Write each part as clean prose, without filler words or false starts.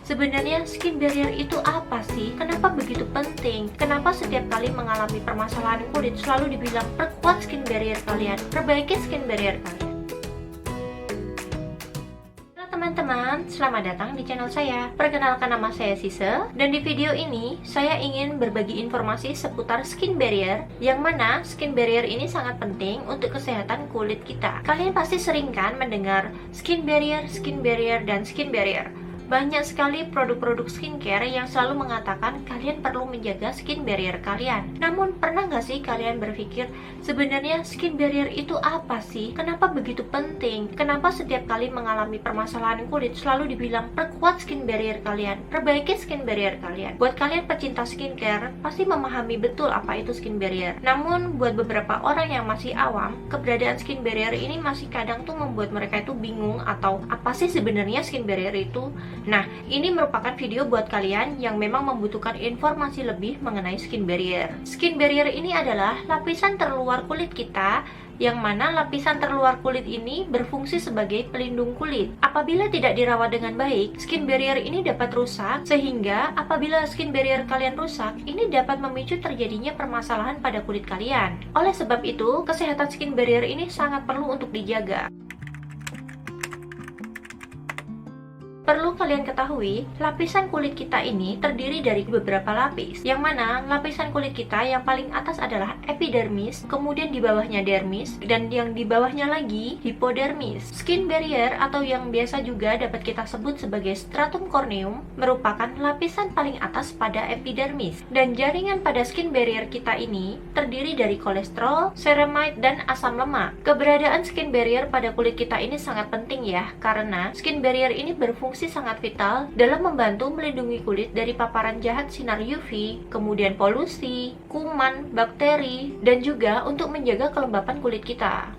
Sebenarnya skin barrier itu apa sih? Kenapa begitu penting? Kenapa setiap kali mengalami permasalahan kulit selalu dibilang perkuat skin barrier kalian, perbaiki skin barrier kalian? Halo teman-teman, selamat datang di channel saya. Perkenalkan, nama saya Sise, dan di video ini saya ingin berbagi informasi seputar skin barrier, yang mana skin barrier ini sangat penting untuk kesehatan kulit kita. Kalian pasti sering kan mendengar skin barrier, dan skin barrier. Banyak sekali produk-produk skincare yang selalu mengatakan kalian perlu menjaga skin barrier kalian. Namun, pernah nggak sih kalian berpikir, sebenarnya skin barrier itu apa sih? Kenapa begitu penting? Kenapa setiap kali mengalami permasalahan kulit selalu dibilang perkuat skin barrier kalian, perbaiki skin barrier kalian? Buat kalian pecinta skincare, pasti memahami betul apa itu skin barrier. Namun, buat beberapa orang yang masih awam, keberadaan skin barrier ini masih kadang tuh membuat mereka itu bingung, atau apa sih sebenarnya skin barrier itu? Nah, ini merupakan video buat kalian yang memang membutuhkan informasi lebih mengenai skin barrier. Skin barrier ini adalah lapisan terluar kulit kita, yang mana lapisan terluar kulit ini berfungsi sebagai pelindung kulit. Apabila tidak dirawat dengan baik, skin barrier ini dapat rusak, sehingga apabila skin barrier kalian rusak, ini dapat memicu terjadinya permasalahan pada kulit kalian. Oleh sebab itu, kesehatan skin barrier ini sangat perlu untuk dijaga. Perlu kalian ketahui, lapisan kulit kita ini terdiri dari beberapa lapis, yang mana lapisan kulit kita yang paling atas adalah epidermis, kemudian di bawahnya dermis, dan yang di bawahnya lagi hipodermis. Skin barrier atau yang biasa juga dapat kita sebut sebagai stratum corneum merupakan lapisan paling atas pada epidermis, dan jaringan pada skin barrier kita ini terdiri dari kolesterol, ceramide, dan asam lemak. Keberadaan skin barrier pada kulit kita ini sangat penting ya, karena skin barrier ini berfungsi sangat vital dalam membantu melindungi kulit dari paparan jahat sinar UV, kemudian polusi, kuman, bakteri, dan juga untuk menjaga kelembapan kulit kita.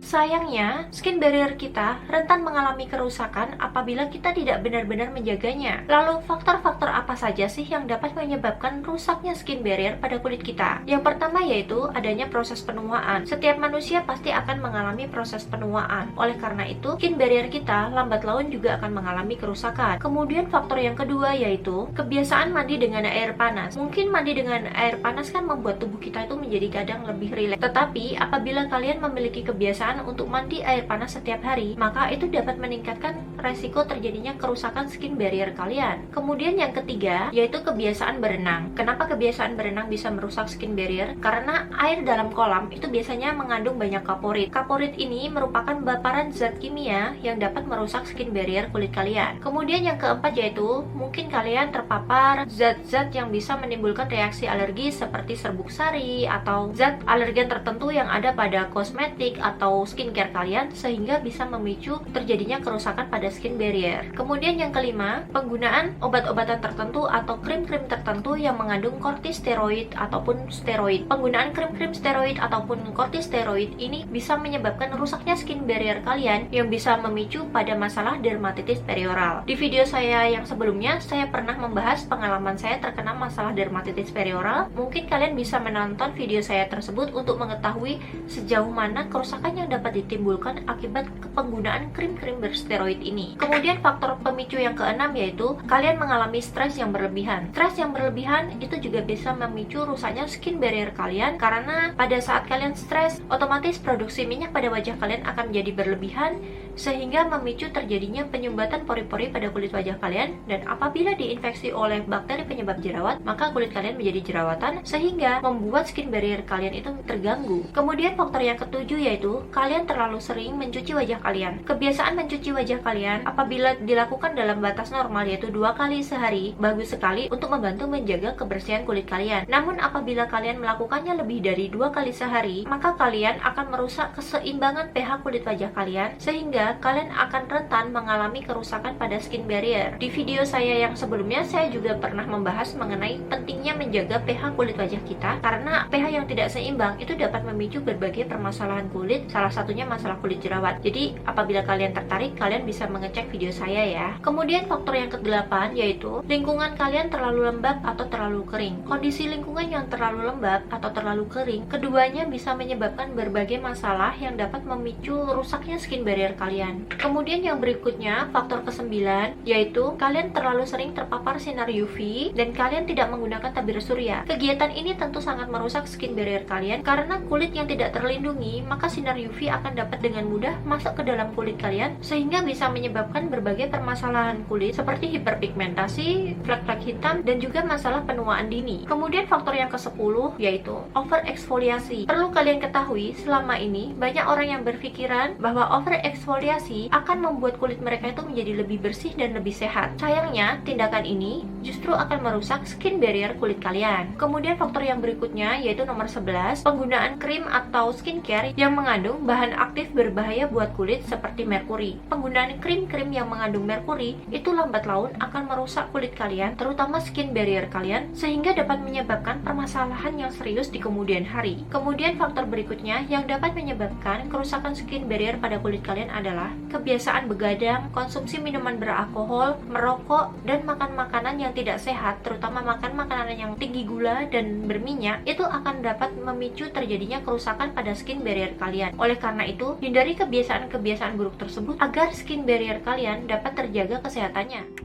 Sayangnya, skin barrier kita rentan mengalami kerusakan apabila kita tidak benar-benar menjaganya. Lalu, faktor-faktor apa saja sih yang dapat menyebabkan rusaknya skin barrier pada kulit kita? Yang pertama yaitu adanya proses penuaan. Setiap manusia pasti akan mengalami proses penuaan. Oleh karena itu, skin barrier kita lambat laun juga akan mengalami kerusakan. Kemudian faktor yang kedua yaitu kebiasaan mandi dengan air panas. Mungkin mandi dengan air panas kan membuat tubuh kita itu menjadi kadang lebih rileks. Tetapi, apabila kalian memiliki kebiasaan untuk mandi air panas setiap hari, maka itu dapat meningkatkan resiko terjadinya kerusakan skin barrier kalian. Kemudian yang ketiga, yaitu kebiasaan berenang. Kenapa kebiasaan berenang bisa merusak skin barrier? Karena air dalam kolam itu biasanya mengandung banyak kaporit. Kaporit ini merupakan baparan zat kimia yang dapat merusak skin barrier kulit kalian. Kemudian yang keempat yaitu, mungkin kalian terpapar zat-zat yang bisa menimbulkan reaksi alergi seperti serbuk sari atau zat alergen tertentu yang ada pada kosmetik atau skincare kalian, sehingga bisa memicu terjadinya kerusakan pada skin barrier. Kemudian yang kelima, penggunaan obat-obatan tertentu atau krim-krim tertentu yang mengandung kortikosteroid ataupun steroid. Penggunaan krim-krim steroid ataupun kortikosteroid ini bisa menyebabkan rusaknya skin barrier kalian, yang bisa memicu pada masalah dermatitis perioral. Di video saya yang sebelumnya, saya pernah membahas pengalaman saya terkena masalah dermatitis perioral. Mungkin kalian bisa menonton video saya tersebut untuk mengetahui sejauh mana kerusakan yang dapat ditimbulkan akibat penggunaan krim-krim bersteroid ini. Kemudian faktor pemicu yang keenam yaitu kalian mengalami stres yang berlebihan. Stres yang berlebihan itu juga bisa memicu rusaknya skin barrier kalian, karena pada saat kalian stres, otomatis produksi minyak pada wajah kalian akan menjadi berlebihan, sehingga memicu terjadinya penyumbatan pori-pori pada kulit wajah kalian, dan apabila diinfeksi oleh bakteri penyebab jerawat, maka kulit kalian menjadi jerawatan, sehingga membuat skin barrier kalian itu terganggu. Kemudian faktor yang ketujuh yaitu kalian terlalu sering mencuci wajah kalian. Kebiasaan mencuci wajah kalian apabila dilakukan dalam batas normal yaitu 2 kali sehari, bagus sekali untuk membantu menjaga kebersihan kulit kalian. Namun apabila kalian melakukannya lebih dari 2 kali sehari, maka kalian akan merusak keseimbangan pH kulit wajah kalian, sehingga kalian akan rentan mengalami kerusakan pada skin barrier. Di video saya yang sebelumnya, saya juga pernah membahas mengenai pentingnya menjaga pH kulit wajah kita, karena pH yang tidak seimbang itu dapat memicu berbagai permasalahan kulit, salah satunya masalah kulit jerawat. Jadi apabila kalian tertarik, kalian bisa mengecek video saya ya. Kemudian faktor yang ke-8 yaitu lingkungan kalian terlalu lembab atau terlalu kering. Kondisi lingkungan yang terlalu lembab atau terlalu kering, keduanya bisa menyebabkan berbagai masalah yang dapat memicu rusaknya skin barrier kalian. kalian. Kemudian yang berikutnya, faktor ke-9, yaitu kalian terlalu sering terpapar sinar UV dan kalian tidak menggunakan tabir surya. Kegiatan ini tentu sangat merusak skin barrier kalian karena kulit yang tidak terlindungi, maka sinar UV akan dapat dengan mudah masuk ke dalam kulit kalian sehingga bisa menyebabkan berbagai permasalahan kulit seperti hiperpigmentasi, flek-flek hitam, dan juga masalah penuaan dini. Kemudian faktor yang ke-10 yaitu overeksfoliasi. Perlu kalian ketahui, selama ini banyak orang yang berpikiran bahwa overeksfoliasi akan membuat kulit mereka itu menjadi lebih bersih dan lebih sehat. Sayangnya, tindakan ini justru akan merusak skin barrier kulit kalian. Kemudian faktor yang berikutnya yaitu nomor 11, penggunaan krim atau skincare yang mengandung bahan aktif berbahaya buat kulit seperti merkuri. Penggunaan krim-krim yang mengandung merkuri itu lambat laun akan merusak kulit kalian, terutama skin barrier kalian, sehingga dapat menyebabkan permasalahan yang serius di kemudian hari. Kemudian faktor berikutnya yang dapat menyebabkan kerusakan skin barrier pada kulit kalian adalah kebiasaan begadang, konsumsi minuman beralkohol, merokok, dan makan makanan yang tidak sehat, terutama makan makanan yang tinggi gula dan berminyak, itu akan dapat memicu terjadinya kerusakan pada skin barrier kalian. Oleh karena itu, hindari kebiasaan-kebiasaan buruk tersebut agar skin barrier kalian dapat terjaga kesehatannya.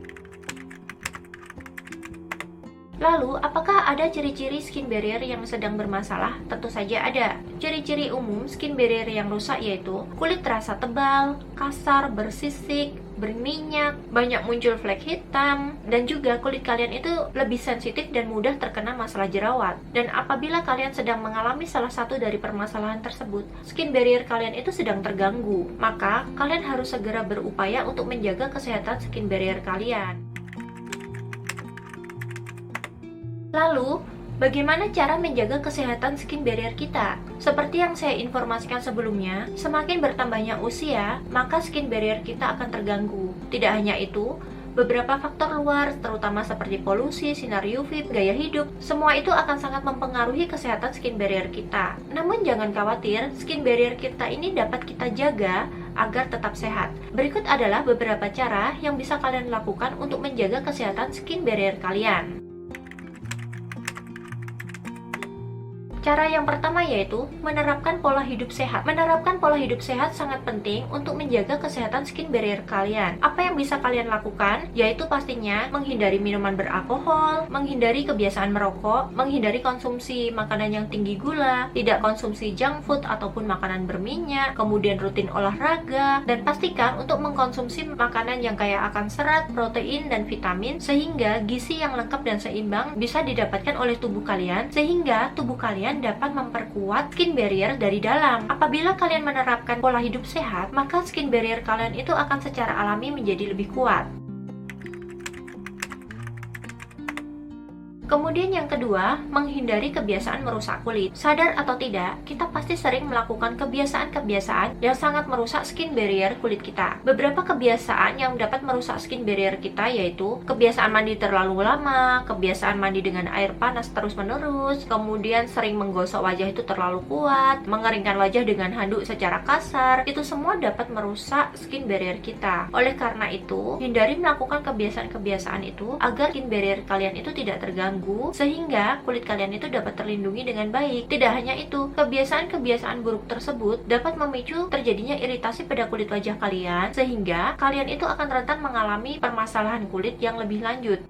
Lalu, apakah ada ciri-ciri skin barrier yang sedang bermasalah? Tentu saja ada. Ciri-ciri umum skin barrier yang rusak yaitu kulit terasa tebal, kasar, bersisik, berminyak, banyak muncul flek hitam, dan juga kulit kalian itu lebih sensitif dan mudah terkena masalah jerawat. Dan apabila kalian sedang mengalami salah satu dari permasalahan tersebut, skin barrier kalian itu sedang terganggu, maka kalian harus segera berupaya untuk menjaga kesehatan skin barrier kalian. Lalu, bagaimana cara menjaga kesehatan skin barrier kita? Seperti yang saya informasikan sebelumnya, semakin bertambahnya usia, maka skin barrier kita akan terganggu. Tidak hanya itu, beberapa faktor luar, terutama seperti polusi, sinar UV, gaya hidup, semua itu akan sangat mempengaruhi kesehatan skin barrier kita. Namun jangan khawatir, skin barrier kita ini dapat kita jaga agar tetap sehat. Berikut adalah beberapa cara yang bisa kalian lakukan untuk menjaga kesehatan skin barrier kalian. Cara yang pertama yaitu menerapkan pola hidup sehat. Menerapkan pola hidup sehat sangat penting untuk menjaga kesehatan skin barrier kalian. Apa yang bisa kalian lakukan? Yaitu pastinya menghindari minuman beralkohol, menghindari kebiasaan merokok, menghindari konsumsi makanan yang tinggi gula, tidak konsumsi junk food ataupun makanan berminyak, kemudian rutin olahraga, dan pastikan untuk mengkonsumsi makanan yang kaya akan serat, protein, dan vitamin sehingga gizi yang lengkap dan seimbang bisa didapatkan oleh tubuh kalian, sehingga tubuh kalian dapat memperkuat skin barrier dari dalam. Apabila kalian menerapkan pola hidup sehat, maka skin barrier kalian itu akan secara alami menjadi lebih kuat. Kemudian yang kedua, menghindari kebiasaan merusak kulit. Sadar atau tidak, kita pasti sering melakukan kebiasaan-kebiasaan yang sangat merusak skin barrier kulit kita. Beberapa kebiasaan yang dapat merusak skin barrier kita yaitu kebiasaan mandi terlalu lama, kebiasaan mandi dengan air panas terus-menerus, kemudian sering menggosok wajah itu terlalu kuat, mengeringkan wajah dengan handuk secara kasar. Itu semua dapat merusak skin barrier kita. Oleh karena itu, hindari melakukan kebiasaan-kebiasaan itu agar skin barrier kalian itu tidak terganggu, sehingga kulit kalian itu dapat terlindungi dengan baik. Tidak hanya itu, kebiasaan-kebiasaan buruk tersebut dapat memicu terjadinya iritasi pada kulit wajah kalian, sehingga kalian itu akan rentan mengalami permasalahan kulit yang lebih lanjut.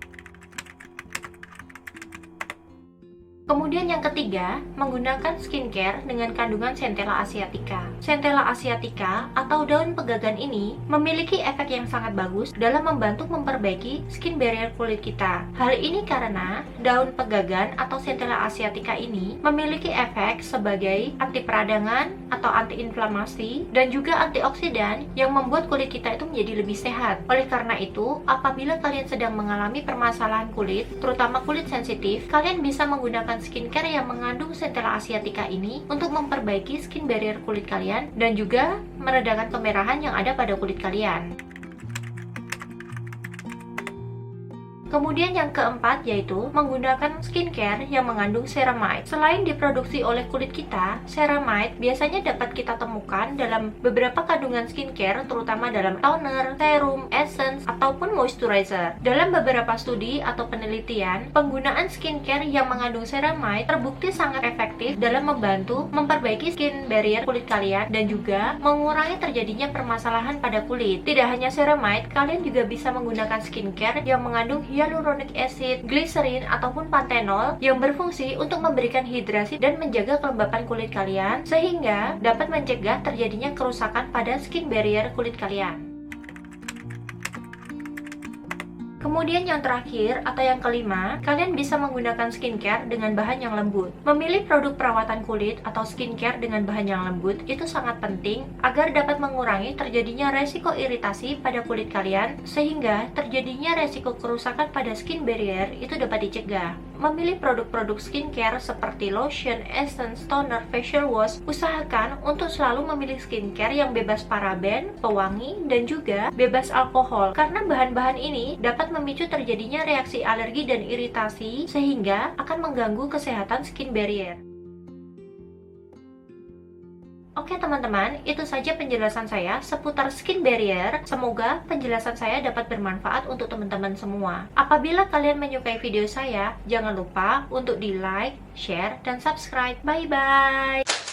Kemudian yang ketiga, menggunakan skincare dengan kandungan Centella asiatica. Centella asiatica atau daun pegagan ini memiliki efek yang sangat bagus dalam membantu memperbaiki skin barrier kulit kita. Hal ini karena daun pegagan atau Centella asiatica ini memiliki efek sebagai anti peradangan atau antiinflamasi dan juga antioksidan yang membuat kulit kita itu menjadi lebih sehat. Oleh karena itu, apabila kalian sedang mengalami permasalahan kulit, terutama kulit sensitif, kalian bisa menggunakan skincare yang mengandung Centella asiatica ini untuk memperbaiki skin barrier kulit kalian dan juga meredakan kemerahan yang ada pada kulit kalian. Kemudian yang keempat yaitu menggunakan skincare yang mengandung ceramide. Selain diproduksi oleh kulit kita, ceramide biasanya dapat kita temukan dalam beberapa kandungan skincare, terutama dalam toner, serum, essence, ataupun moisturizer. Dalam beberapa studi atau penelitian, penggunaan skincare yang mengandung ceramide terbukti sangat efektif dalam membantu memperbaiki skin barrier kulit kalian dan juga mengurangi terjadinya permasalahan pada kulit. Tidak hanya ceramide, kalian juga bisa menggunakan skincare yang mengandung hyaluronic acid, glycerin, ataupun panthenol yang berfungsi untuk memberikan hidrasi dan menjaga kelembapan kulit kalian sehingga dapat mencegah terjadinya kerusakan pada skin barrier kulit kalian. Kemudian yang terakhir atau yang kelima, kalian bisa menggunakan skincare dengan bahan yang lembut. Memilih produk perawatan kulit atau skincare dengan bahan yang lembut itu sangat penting agar dapat mengurangi terjadinya resiko iritasi pada kulit kalian sehingga terjadinya resiko kerusakan pada skin barrier itu dapat dicegah. Memilih produk-produk skincare seperti lotion, essence, toner, facial wash, usahakan untuk selalu memilih skincare yang bebas paraben, pewangi, dan juga bebas alkohol karena bahan-bahan ini dapat memicu terjadinya reaksi alergi dan iritasi sehingga akan mengganggu kesehatan skin barrier. Oke teman-teman, itu saja penjelasan saya seputar skin barrier. Semoga penjelasan saya dapat bermanfaat untuk teman-teman semua. Apabila kalian menyukai video saya, jangan lupa untuk di like, share, dan subscribe. Bye-bye!